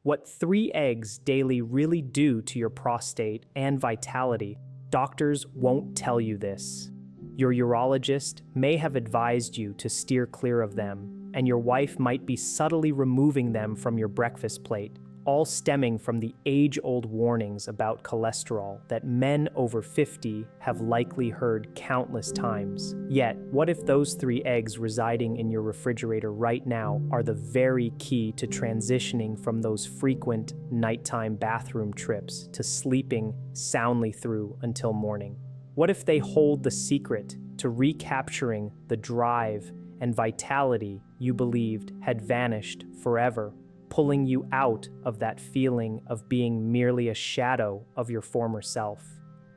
What 3 eggs daily really do to your prostate and vitality, doctors won't tell you this. Your urologist may have advised you to steer clear of them, and your wife might be subtly removing them from your breakfast plate, all stemming from the age-old warnings about cholesterol that men over 50 have likely heard countless times. Yet, what if those 3 eggs residing in your refrigerator right now are the very key to transitioning from those frequent nighttime bathroom trips to sleeping soundly through until morning? What if they hold the secret to recapturing the drive and vitality you believed had vanished forever, pulling you out of that feeling of being merely a shadow of your former self?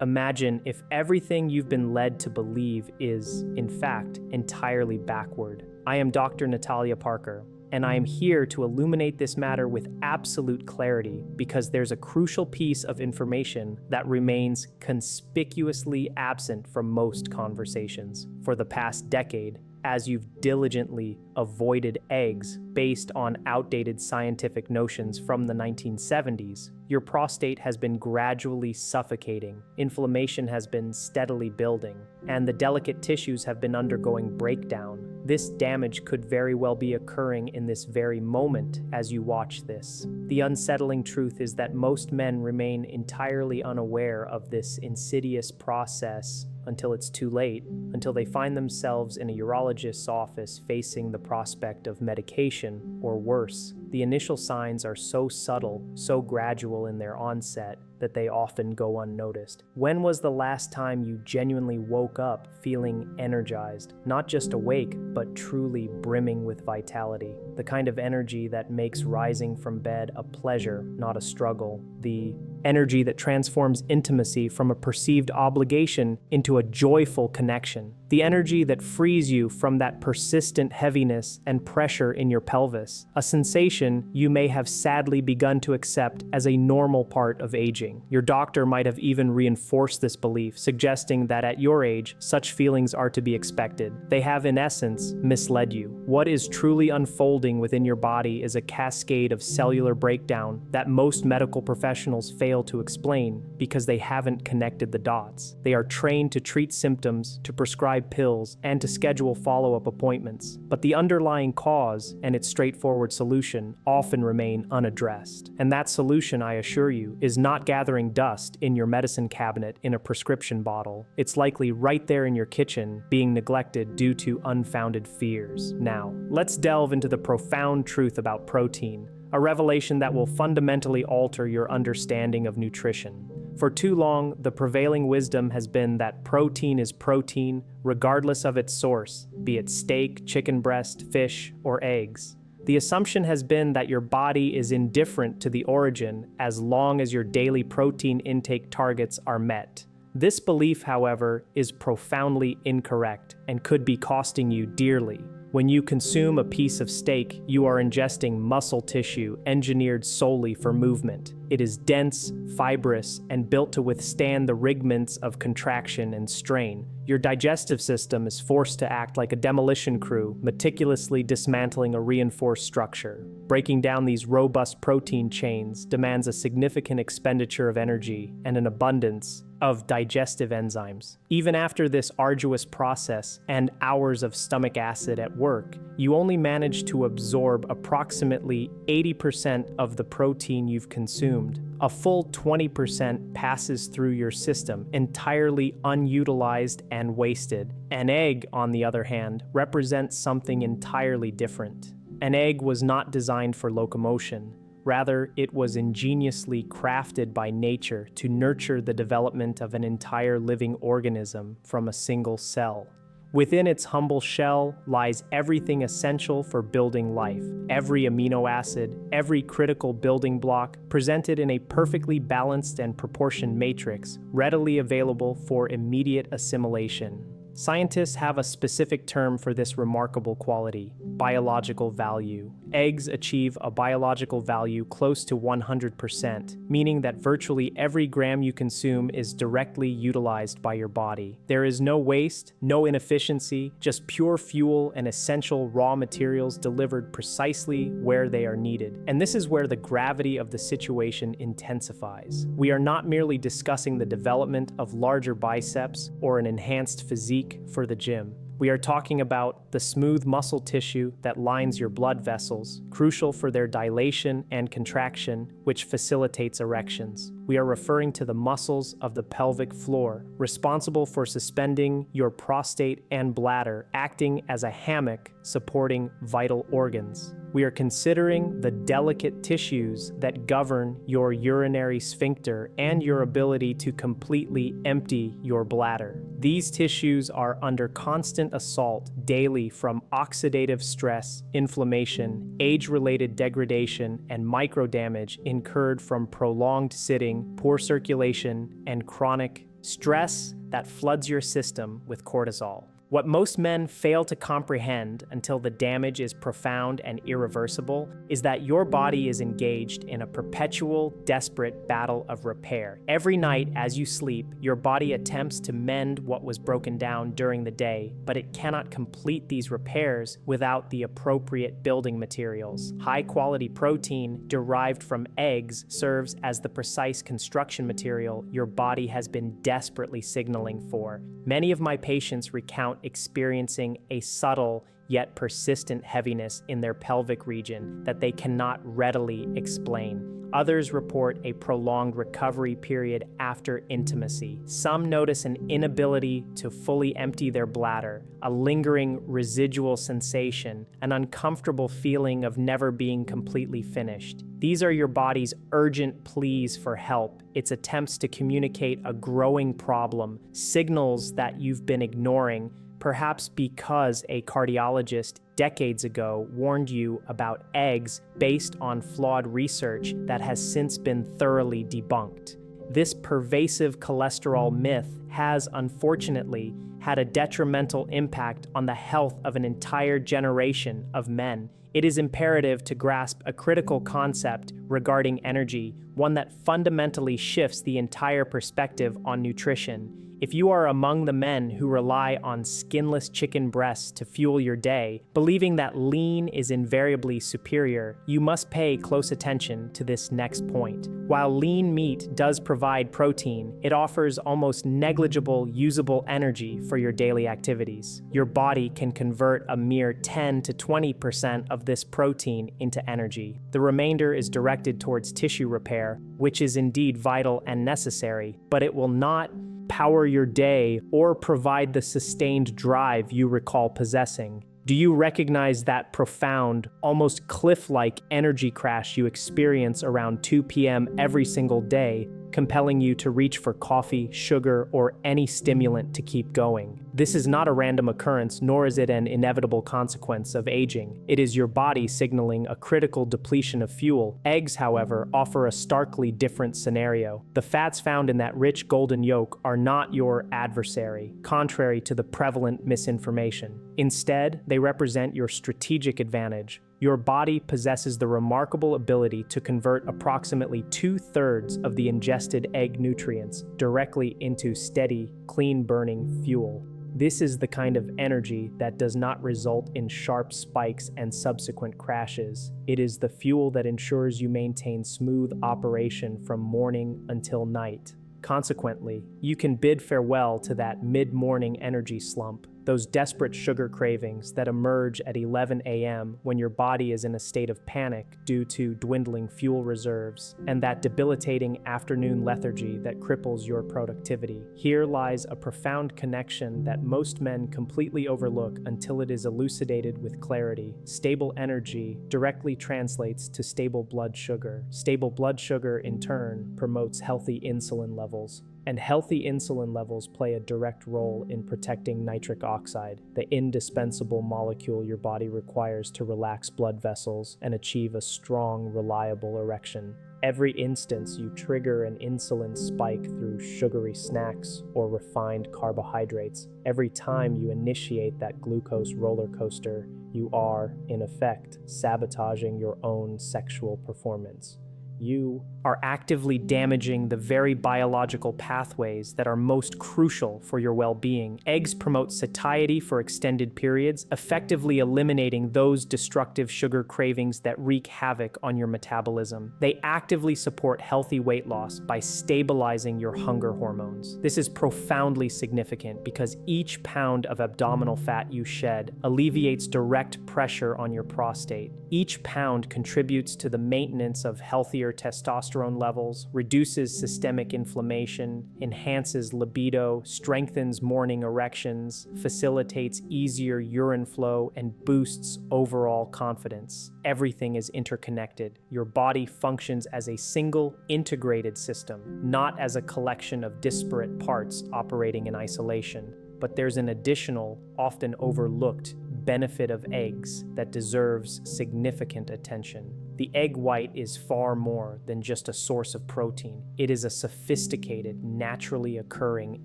Imagine if everything you've been led to believe is, in fact, entirely backward. I am Dr. Natalia Parker, and I am here to illuminate this matter with absolute clarity because there's a crucial piece of information that remains conspicuously absent from most conversations. For the past decade, as you've diligently avoided eggs based on outdated scientific notions from the 1970s, your prostate has been gradually suffocating, inflammation has been steadily building, and the delicate tissues have been undergoing breakdown. This damage could very well be occurring in this very moment as you watch this. The unsettling truth is that most men remain entirely unaware of this insidious process until it's too late, until they find themselves in a urologist's office facing the prospect of medication or worse. The initial signs are so subtle, so gradual in their onset, that they often go unnoticed. When was the last time you genuinely woke up feeling energized, not just awake, but truly brimming with vitality? The kind of energy that makes rising from bed a pleasure, not a struggle. The energy that transforms intimacy from a perceived obligation into a joyful connection. The energy that frees you from that persistent heaviness and pressure in your pelvis, a sensation you may have sadly begun to accept as a normal part of aging. Your doctor might have even reinforced this belief, suggesting that at your age, such feelings are to be expected. They have, in essence, misled you. What is truly unfolding within your body is a cascade of cellular breakdown that most medical professionals fail to explain because they haven't connected the dots. They are trained to treat symptoms, to prescribe pills, and to schedule follow-up appointments. But the underlying cause and its straightforward solution often remain unaddressed. And that solution, I assure you, is not gathering dust in your medicine cabinet in a prescription bottle. It's likely right there in your kitchen, being neglected due to unfounded fears. Now, let's delve into the profound truth about protein, a revelation that will fundamentally alter your understanding of nutrition. For too long, the prevailing wisdom has been that protein is protein, regardless of its source, be it steak, chicken breast, fish, or eggs. The assumption has been that your body is indifferent to the origin as long as your daily protein intake targets are met. This belief, however, is profoundly incorrect and could be costing you dearly. When you consume a piece of steak, you are ingesting muscle tissue engineered solely for movement. It is dense, fibrous, and built to withstand the rigments of contraction and strain. Your digestive system is forced to act like a demolition crew, meticulously dismantling a reinforced structure. Breaking down these robust protein chains demands a significant expenditure of energy and an abundance of digestive enzymes. Even after this arduous process and hours of stomach acid at work, you only manage to absorb approximately 80% of the protein you've consumed. A full 20% passes through your system, entirely unutilized and wasted. An egg, on the other hand, represents something entirely different. An egg was not designed for locomotion. Rather, it was ingeniously crafted by nature to nurture the development of an entire living organism from a single cell. Within its humble shell lies everything essential for building life. Every amino acid, every critical building block, presented in a perfectly balanced and proportioned matrix, readily available for immediate assimilation. Scientists have a specific term for this remarkable quality: biological value. Eggs achieve a biological value close to 100%, meaning that virtually every gram you consume is directly utilized by your body. There is no waste, no inefficiency, just pure fuel and essential raw materials delivered precisely where they are needed. And this is where the gravity of the situation intensifies. We are not merely discussing the development of larger biceps or an enhanced physique for the gym. We are talking about the smooth muscle tissue that lines your blood vessels, crucial for their dilation and contraction, which facilitates erections. We are referring to the muscles of the pelvic floor, responsible for suspending your prostate and bladder, acting as a hammock supporting vital organs. We are considering the delicate tissues that govern your urinary sphincter and your ability to completely empty your bladder. These tissues are under constant assault daily from oxidative stress, inflammation, age-related degradation, and microdamage incurred from prolonged sitting, poor circulation, and chronic stress that floods your system with cortisol. What most men fail to comprehend until the damage is profound and irreversible is that your body is engaged in a perpetual, desperate battle of repair. Every night as you sleep, your body attempts to mend what was broken down during the day, but it cannot complete these repairs without the appropriate building materials. High-quality protein derived from eggs serves as the precise construction material your body has been desperately signaling for. Many of my patients recount experiencing a subtle yet persistent heaviness in their pelvic region that they cannot readily explain. Others report a prolonged recovery period after intimacy. Some notice an inability to fully empty their bladder, a lingering residual sensation, an uncomfortable feeling of never being completely finished. These are your body's urgent pleas for help, its attempts to communicate a growing problem, signals that you've been ignoring, perhaps because a cardiologist decades ago warned you about eggs based on flawed research that has since been thoroughly debunked. This pervasive cholesterol myth has, unfortunately, had a detrimental impact on the health of an entire generation of men. It is imperative to grasp a critical concept regarding energy, one that fundamentally shifts the entire perspective on nutrition. If you are among the men who rely on skinless chicken breasts to fuel your day, believing that lean is invariably superior, you must pay close attention to this next point. While lean meat does provide protein, it offers almost negligible usable energy for your daily activities. Your body can convert a mere 10 to 20% of this protein into energy. The remainder is directed towards tissue repair, which is indeed vital and necessary, but it will not power your day or provide the sustained drive you recall possessing. Do you recognize that profound, almost cliff-like energy crash you experience around 2 p.m. every single day, compelling you to reach for coffee, sugar, or any stimulant to keep going? This is not a random occurrence, nor is it an inevitable consequence of aging. It is your body signaling a critical depletion of fuel. Eggs, however, offer a starkly different scenario. The fats found in that rich golden yolk are not your adversary, contrary to the prevalent misinformation. Instead, they represent your strategic advantage. Your body possesses the remarkable ability to convert approximately 2/3 of the ingested egg nutrients directly into steady, clean-burning fuel. This is the kind of energy that does not result in sharp spikes and subsequent crashes. It is the fuel that ensures you maintain smooth operation from morning until night. Consequently, you can bid farewell to that mid-morning energy slump, those desperate sugar cravings that emerge at 11 a.m. when your body is in a state of panic due to dwindling fuel reserves, and that debilitating afternoon lethargy that cripples your productivity. Here lies a profound connection that most men completely overlook until it is elucidated with clarity. Stable energy directly translates to stable blood sugar. Stable blood sugar, in turn, promotes healthy insulin levels. And healthy insulin levels play a direct role in protecting nitric oxide, the indispensable molecule your body requires to relax blood vessels and achieve a strong, reliable erection. Every instance you trigger an insulin spike through sugary snacks or refined carbohydrates, every time you initiate that glucose roller coaster, you are, in effect, sabotaging your own sexual performance. You are actively damaging the very biological pathways that are most crucial for your well-being. Eggs promote satiety for extended periods, effectively eliminating those destructive sugar cravings that wreak havoc on your metabolism. They actively support healthy weight loss by stabilizing your hunger hormones. This is profoundly significant because each pound of abdominal fat you shed alleviates direct pressure on your prostate. Each pound contributes to the maintenance of healthier testosterone levels, reduces systemic inflammation, enhances libido, strengthens morning erections, facilitates easier urine flow, and boosts overall confidence. Everything is interconnected. Your body functions as a single, integrated system, not as a collection of disparate parts operating in isolation. But there's an additional, often overlooked, benefit of eggs that deserves significant attention. The egg white is far more than just a source of protein. It is a sophisticated, naturally occurring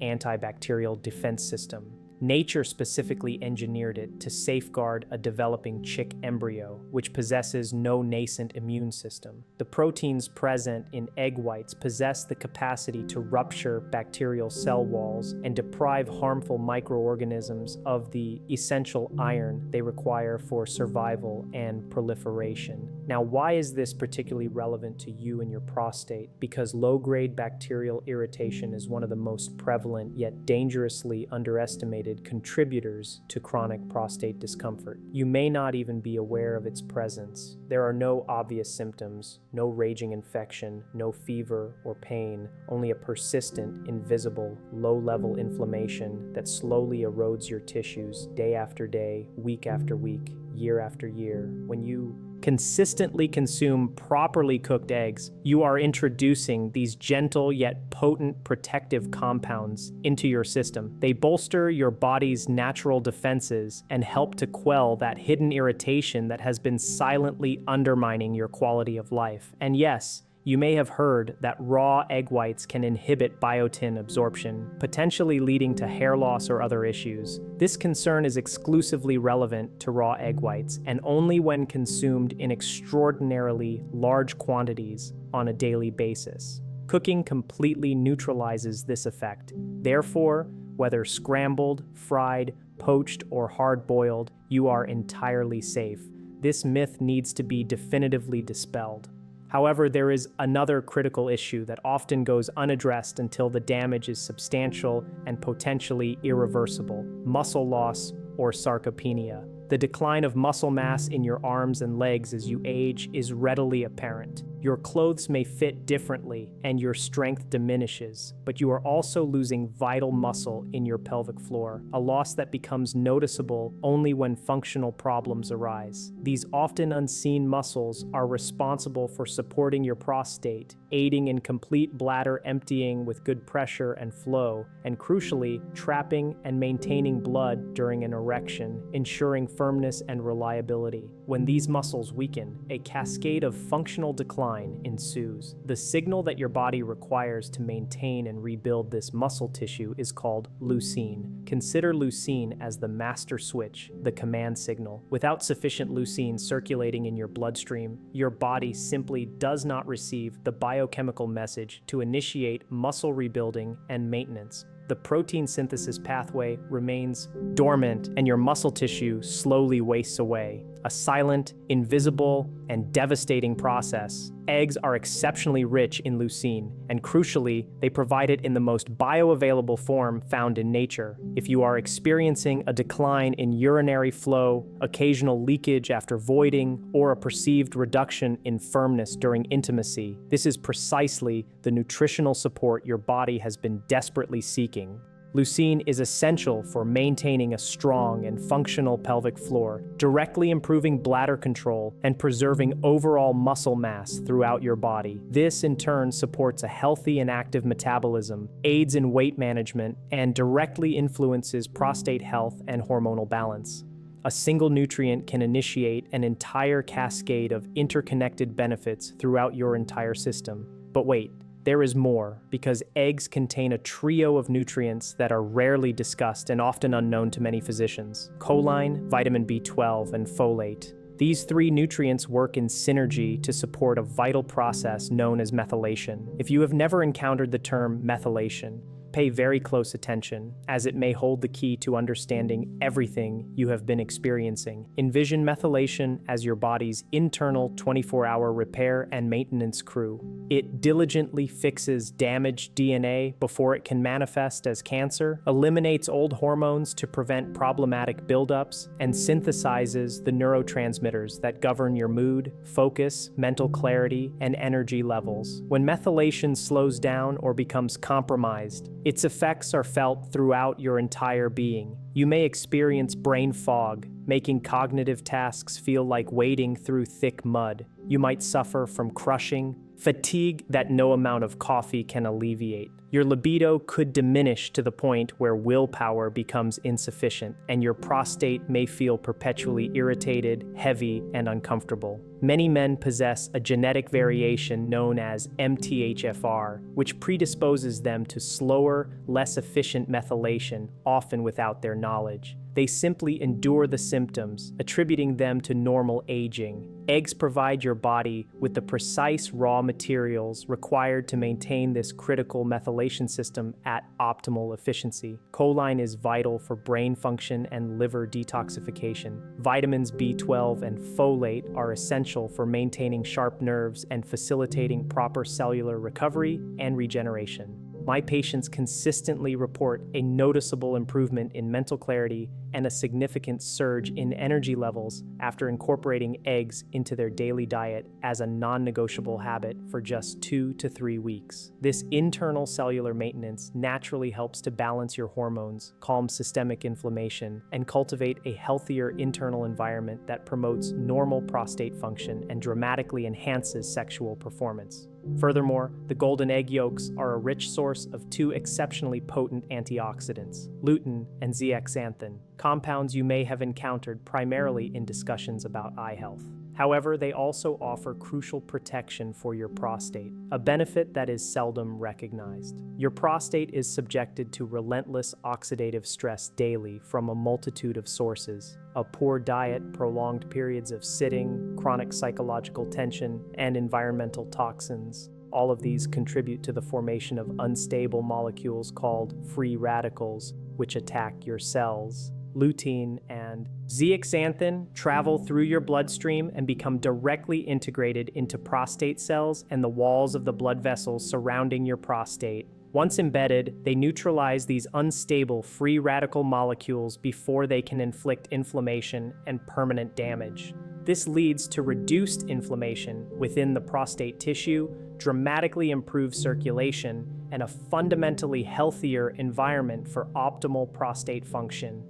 antibacterial defense system. Nature specifically engineered it to safeguard a developing chick embryo, which possesses no nascent immune system. The proteins present in egg whites possess the capacity to rupture bacterial cell walls and deprive harmful microorganisms of the essential iron they require for survival and proliferation. Now, why is this particularly relevant to you and your prostate? Because low-grade bacterial irritation is one of the most prevalent yet dangerously underestimated contributors to chronic prostate discomfort. You may not even be aware of its presence. There are no obvious symptoms, no raging infection, no fever or pain, only a persistent, invisible, low-level inflammation that slowly erodes your tissues day after day, week after week, year after year. When you consistently consume properly cooked eggs, you are introducing these gentle yet potent protective compounds into your system. They bolster your body's natural defenses and help to quell that hidden irritation that has been silently undermining your quality of life. And yes, you may have heard that raw egg whites can inhibit biotin absorption, potentially leading to hair loss or other issues. This concern is exclusively relevant to raw egg whites and only when consumed in extraordinarily large quantities on a daily basis. Cooking completely neutralizes this effect. Therefore, whether scrambled, fried, poached, or hard-boiled, you are entirely safe. This myth needs to be definitively dispelled. However, there is another critical issue that often goes unaddressed until the damage is substantial and potentially irreversible: muscle loss or sarcopenia. The decline of muscle mass in your arms and legs as you age is readily apparent. Your clothes may fit differently and your strength diminishes, but you are also losing vital muscle in your pelvic floor, a loss that becomes noticeable only when functional problems arise. These often unseen muscles are responsible for supporting your prostate, aiding in complete bladder emptying with good pressure and flow, and crucially, trapping and maintaining blood during an erection, ensuring firmness and reliability. When these muscles weaken, a cascade of functional decline ensues. The signal that your body requires to maintain and rebuild this muscle tissue is called leucine. Consider leucine as the master switch, the command signal. Without sufficient leucine circulating in your bloodstream, your body simply does not receive the biochemical message to initiate muscle rebuilding and maintenance. The protein synthesis pathway remains dormant and your muscle tissue slowly wastes away. A silent, invisible, and devastating process. Eggs are exceptionally rich in leucine, and crucially, they provide it in the most bioavailable form found in nature. If you are experiencing a decline in urinary flow, occasional leakage after voiding, or a perceived reduction in firmness during intimacy, this is precisely the nutritional support your body has been desperately seeking. Leucine is essential for maintaining a strong and functional pelvic floor, directly improving bladder control and preserving overall muscle mass throughout your body. This, in turn, supports a healthy and active metabolism, aids in weight management, and directly influences prostate health and hormonal balance. A single nutrient can initiate an entire cascade of interconnected benefits throughout your entire system. But wait, there is more, because eggs contain a trio of nutrients that are rarely discussed and often unknown to many physicians: choline, vitamin B12, and folate. These three nutrients work in synergy to support a vital process known as methylation. If you have never encountered the term methylation, pay very close attention, as it may hold the key to understanding everything you have been experiencing. Envision methylation as your body's internal 24-hour repair and maintenance crew. It diligently fixes damaged DNA before it can manifest as cancer, eliminates old hormones to prevent problematic buildups, and synthesizes the neurotransmitters that govern your mood, focus, mental clarity, and energy levels. When methylation slows down or becomes compromised, its effects are felt throughout your entire being. You may experience brain fog, making cognitive tasks feel like wading through thick mud. You might suffer from crushing, fatigue that no amount of coffee can alleviate. Your libido could diminish to the point where willpower becomes insufficient, and your prostate may feel perpetually irritated, heavy, and uncomfortable. Many men possess a genetic variation known as MTHFR, which predisposes them to slower, less efficient methylation, often without their knowledge. They simply endure the symptoms, attributing them to normal aging. Eggs provide your body with the precise raw materials required to maintain this critical methylation system at optimal efficiency. Choline is vital for brain function and liver detoxification. Vitamins B12 and folate are essential for maintaining sharp nerves and facilitating proper cellular recovery and regeneration. My patients consistently report a noticeable improvement in mental clarity and a significant surge in energy levels after incorporating eggs into their daily diet as a non-negotiable habit for just 2 to 3 weeks. This internal cellular maintenance naturally helps to balance your hormones, calm systemic inflammation, and cultivate a healthier internal environment that promotes normal prostate function and dramatically enhances sexual performance. Furthermore, the golden egg yolks are a rich source of two exceptionally potent antioxidants, lutein and zeaxanthin, compounds you may have encountered primarily in discussions about eye health. However, they also offer crucial protection for your prostate, a benefit that is seldom recognized. Your prostate is subjected to relentless oxidative stress daily from a multitude of sources: a poor diet, prolonged periods of sitting, chronic psychological tension, and environmental toxins. All of these contribute to the formation of unstable molecules called free radicals, which attack your cells. Lutein and zeaxanthin travel through your bloodstream and become directly integrated into prostate cells and the walls of the blood vessels surrounding your prostate. Once embedded, they neutralize these unstable free radical molecules before they can inflict inflammation and permanent damage. This leads to reduced inflammation within the prostate tissue, dramatically improved circulation, and a fundamentally healthier environment for optimal prostate function.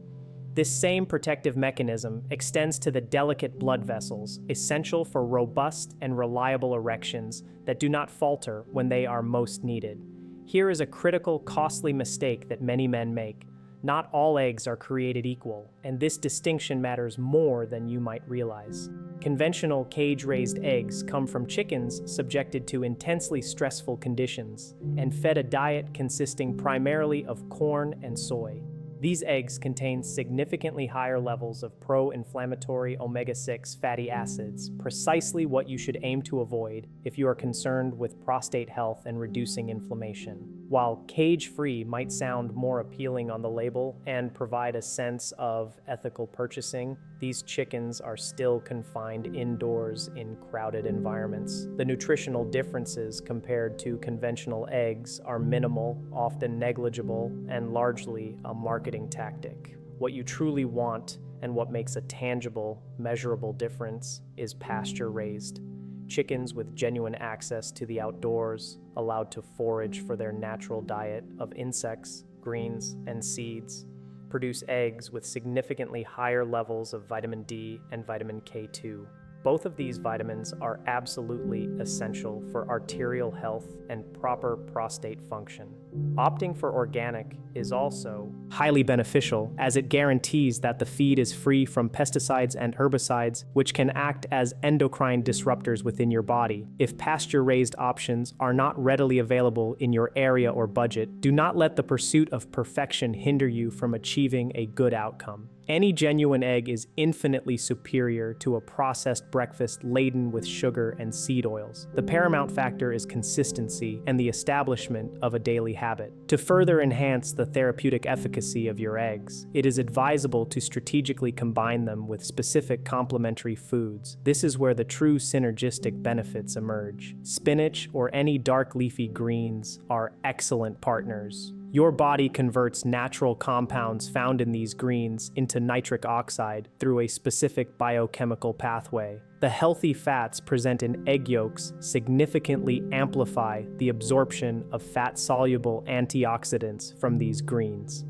This same protective mechanism extends to the delicate blood vessels, essential for robust and reliable erections that do not falter when they are most needed. Here is a critical, costly mistake that many men make. Not all eggs are created equal, and this distinction matters more than you might realize. Conventional cage-raised eggs come from chickens subjected to intensely stressful conditions and fed a diet consisting primarily of corn and soy. These eggs contain significantly higher levels of pro-inflammatory omega-6 fatty acids, precisely what you should aim to avoid if you are concerned with prostate health and reducing inflammation. While cage-free might sound more appealing on the label and provide a sense of ethical purchasing, these chickens are still confined indoors in crowded environments. The nutritional differences compared to conventional eggs are minimal, often negligible, and largely a marketing tactic. What you truly want and what makes a tangible, measurable difference is pasture-raised. Chickens with genuine access to the outdoors, allowed to forage for their natural diet of insects, greens, and seeds, produce eggs with significantly higher levels of vitamin D and vitamin K2. Both of these vitamins are absolutely essential for arterial health and proper prostate function. Opting for organic is also highly beneficial, as it guarantees that the feed is free from pesticides and herbicides, which can act as endocrine disruptors within your body. If pasture-raised options are not readily available in your area or budget, do not let the pursuit of perfection hinder you from achieving a good outcome. Any genuine egg is infinitely superior to a processed breakfast laden with sugar and seed oils. The paramount factor is consistency and the establishment of a daily habit. To further enhance the therapeutic efficacy of your eggs, it is advisable to strategically combine them with specific complementary foods. This is where the true synergistic benefits emerge. Spinach or any dark leafy greens are excellent partners. Your body converts natural compounds found in these greens into nitric oxide through a specific biochemical pathway. The healthy fats present in egg yolks significantly amplify the absorption of fat-soluble antioxidants from these greens.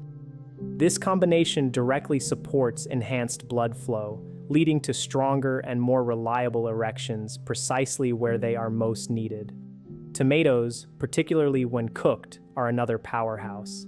This combination directly supports enhanced blood flow, leading to stronger and more reliable erections precisely where they are most needed. Tomatoes, particularly when cooked, are another powerhouse.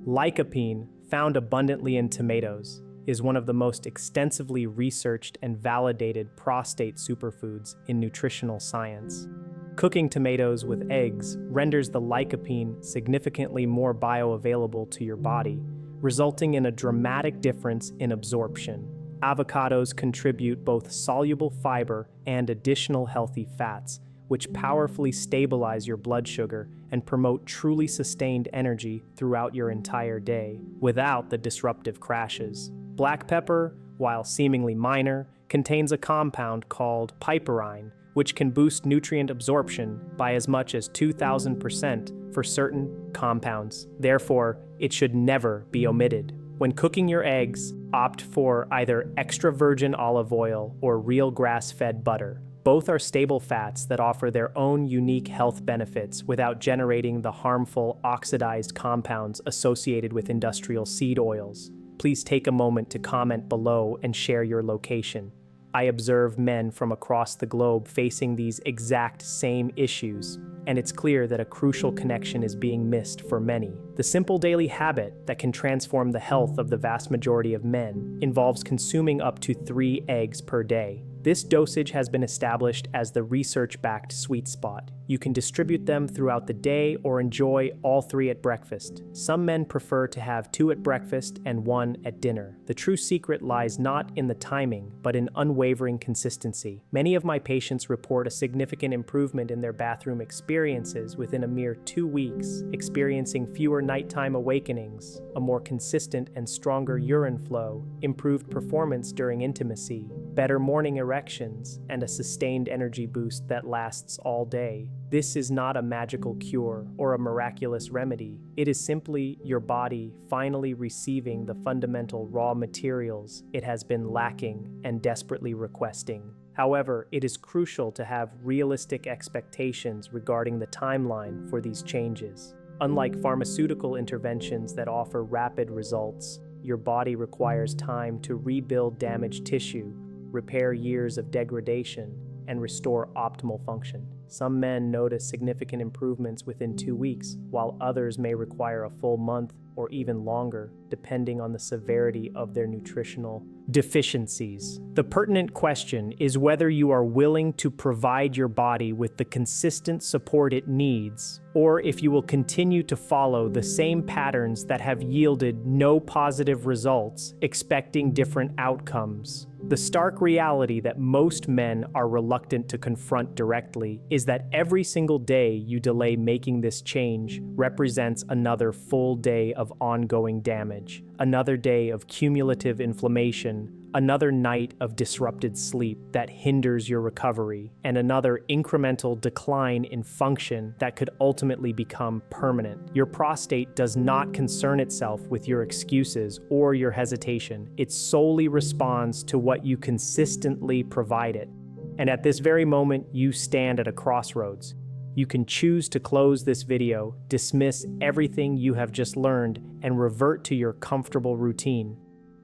Lycopene, found abundantly in tomatoes, is one of the most extensively researched and validated prostate superfoods in nutritional science. Cooking tomatoes with eggs renders the lycopene significantly more bioavailable to your body, resulting in a dramatic difference in absorption. Avocados contribute both soluble fiber and additional healthy fats, which powerfully stabilize your blood sugar and promote truly sustained energy throughout your entire day, without the disruptive crashes. Black pepper, while seemingly minor, contains a compound called piperine, which can boost nutrient absorption by as much as 2,000% for certain compounds. Therefore, it should never be omitted. When cooking your eggs, opt for either extra virgin olive oil or real grass-fed butter. Both are stable fats that offer their own unique health benefits without generating the harmful oxidized compounds associated with industrial seed oils. Please take a moment to comment below and share your location. I observe men from across the globe facing these exact same issues, and it's clear that a crucial connection is being missed for many. The simple daily habit that can transform the health of the vast majority of men involves consuming up to 3 eggs per day. This dosage has been established as the research-backed sweet spot. You can distribute them throughout the day or enjoy all 3 at breakfast. Some men prefer to have 2 at breakfast and 1 at dinner. The true secret lies not in the timing, but in unwavering consistency. Many of my patients report a significant improvement in their bathroom experiences within a mere 2 weeks, experiencing fewer nighttime awakenings, a more consistent and stronger urine flow, improved performance during intimacy, better morning erections, and a sustained energy boost that lasts all day. This is not a magical cure or a miraculous remedy. It is simply your body finally receiving the fundamental raw materials it has been lacking and desperately requesting. However, it is crucial to have realistic expectations regarding the timeline for these changes. Unlike pharmaceutical interventions that offer rapid results, your body requires time to rebuild damaged tissue, repair years of degradation, and restore optimal function. Some men notice significant improvements within 2 weeks, while others may require a full month or even longer, depending on the severity of their nutritional deficiencies. The pertinent question is whether you are willing to provide your body with the consistent support it needs, or if you will continue to follow the same patterns that have yielded no positive results, expecting different outcomes. The stark reality that most men are reluctant to confront directly is that every single day you delay making this change represents another full day of ongoing damage, another day of cumulative inflammation, another night of disrupted sleep that hinders your recovery, and another incremental decline in function that could ultimately become permanent. Your prostate does not concern itself with your excuses or your hesitation. It solely responds to what you consistently provide it. And at this very moment, you stand at a crossroads. You can choose to close this video, dismiss everything you have just learned, and revert to your comfortable routine.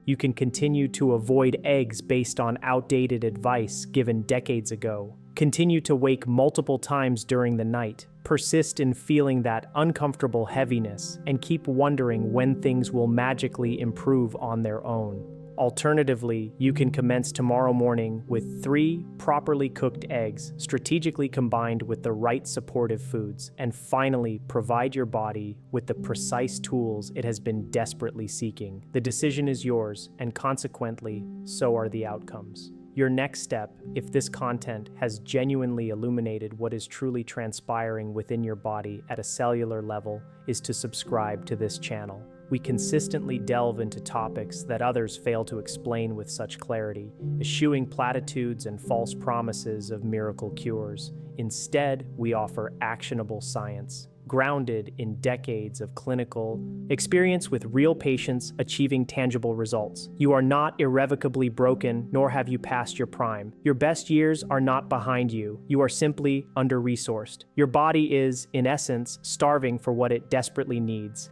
You can continue to avoid eggs based on outdated advice given decades ago. Continue to wake multiple times during the night, persist in feeling that uncomfortable heaviness and keep wondering when things will magically improve on their own. Alternatively, you can commence tomorrow morning with 3 properly cooked eggs, strategically combined with the right supportive foods, and finally provide your body with the precise tools it has been desperately seeking. The decision is yours, and consequently, so are the outcomes. Your next step, if this content has genuinely illuminated what is truly transpiring within your body at a cellular level, is to subscribe to this channel. We consistently delve into topics that others fail to explain with such clarity, eschewing platitudes and false promises of miracle cures. Instead, we offer actionable science, grounded in decades of clinical experience with real patients achieving tangible results. You are not irrevocably broken, nor have you passed your prime. Your best years are not behind you. You are simply under-resourced. Your body is, in essence, starving for what it desperately needs.